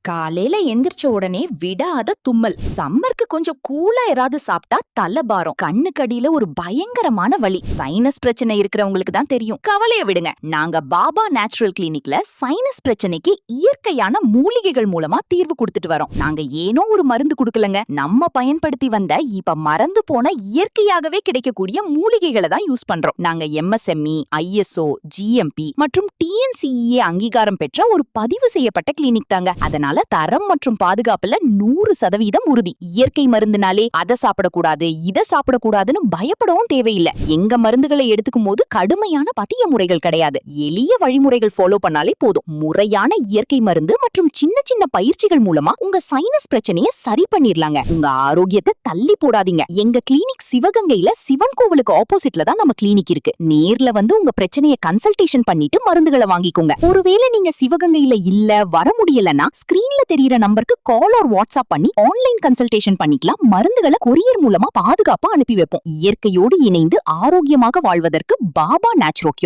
காலையில எந்திரிச்ச உடனே விடாத தும்மல். சம்மருக்கு கொஞ்சம் கூலா ஏதாவது சாப்பிட்டா தலபாரம். கண்ணுக்கு அடியில ஒரு பயங்கரமான வலி. சைனஸ் பிரச்சனை இருக்கிறவங்களுக்கு தான் தெரியும். கவலைய விடுங்க, நாங்க பாபா நேச்சுரல் கிளினிக்ல சைனஸ் பிரச்சனைக்கு இயற்கையான மூலிகைகள் மூலமா தீர்வு கொடுத்துட்டு வரோம். நாங்க ஏனோ ஒரு மருந்து குடுக்கலங்க, நம்ம பயன்படுத்தி வந்த இப்ப மறந்து போன இயற்கையாகவே கிடைக்கக்கூடிய மூலிகைகளை தான் யூஸ் பண்றோம். நாங்க MSME, ISO, GMP மற்றும் TNCEA அங்கீகாரம் பெற்ற ஒரு பதிவு செய்யப்பட்ட கிளினிக் தாங்க. அதனால தரம் மற்றும் பாதுகாப்புல 100% உறுதி. இயற்கை மருந்துனாலே அதை சாப்பிடக்கூடாது இதை சாப்பிடக்கூடாதுன்னு பயப்படவும் தேவையில்லை. எங்க மருந்துகளை எடுத்துக்கும் போது கடுமையான பத்திய முறைகள் கிடையாது. எளிய வழிமுறைகள் ஃபாலோ பண்ணாலே போதும். முறையான இயற்கை மருந்து மற்றும் சின்ன சின்ன பயிற்சிகள் மூலமா உங்க சைனஸ் பிரச்சனையை சரி பண்ணிரலாங்க. உங்க ஆரோக்கியத்தை தள்ளி போடாதீங்க. எங்க கிளினிக் சிவகங்கையில சிவன் கோவிலுக்கு ஆப்போசிட்ல தான் நம்ம கிளினிக் இருக்கு. நேர்ல வந்து உங்க பிரச்சனையை கன்சல்டேஷன் பண்ணிட்டு மருந்துகளை வாங்கிக்கோங்க. ஒருவேளை நீங்க சிவகங்கையில இல்ல வர முடியலன்னா ஸ்கிரீன்ல தெரியற நம்பருக்கு கால் ஆர் வாட்ஸ்அப் பண்ணி ஆன்லைன் கன்சல்டேஷன் பண்ணிக்கலாம். மருந்துகளை கொரியர் மூலமா பாதுகாப்பா அனுப்பி வைப்போம். இயற்கையோடு இணைந்து ஆரோக்கியமாக வாழ்வதற்கு பாபா நேச்சுரோக்யோ.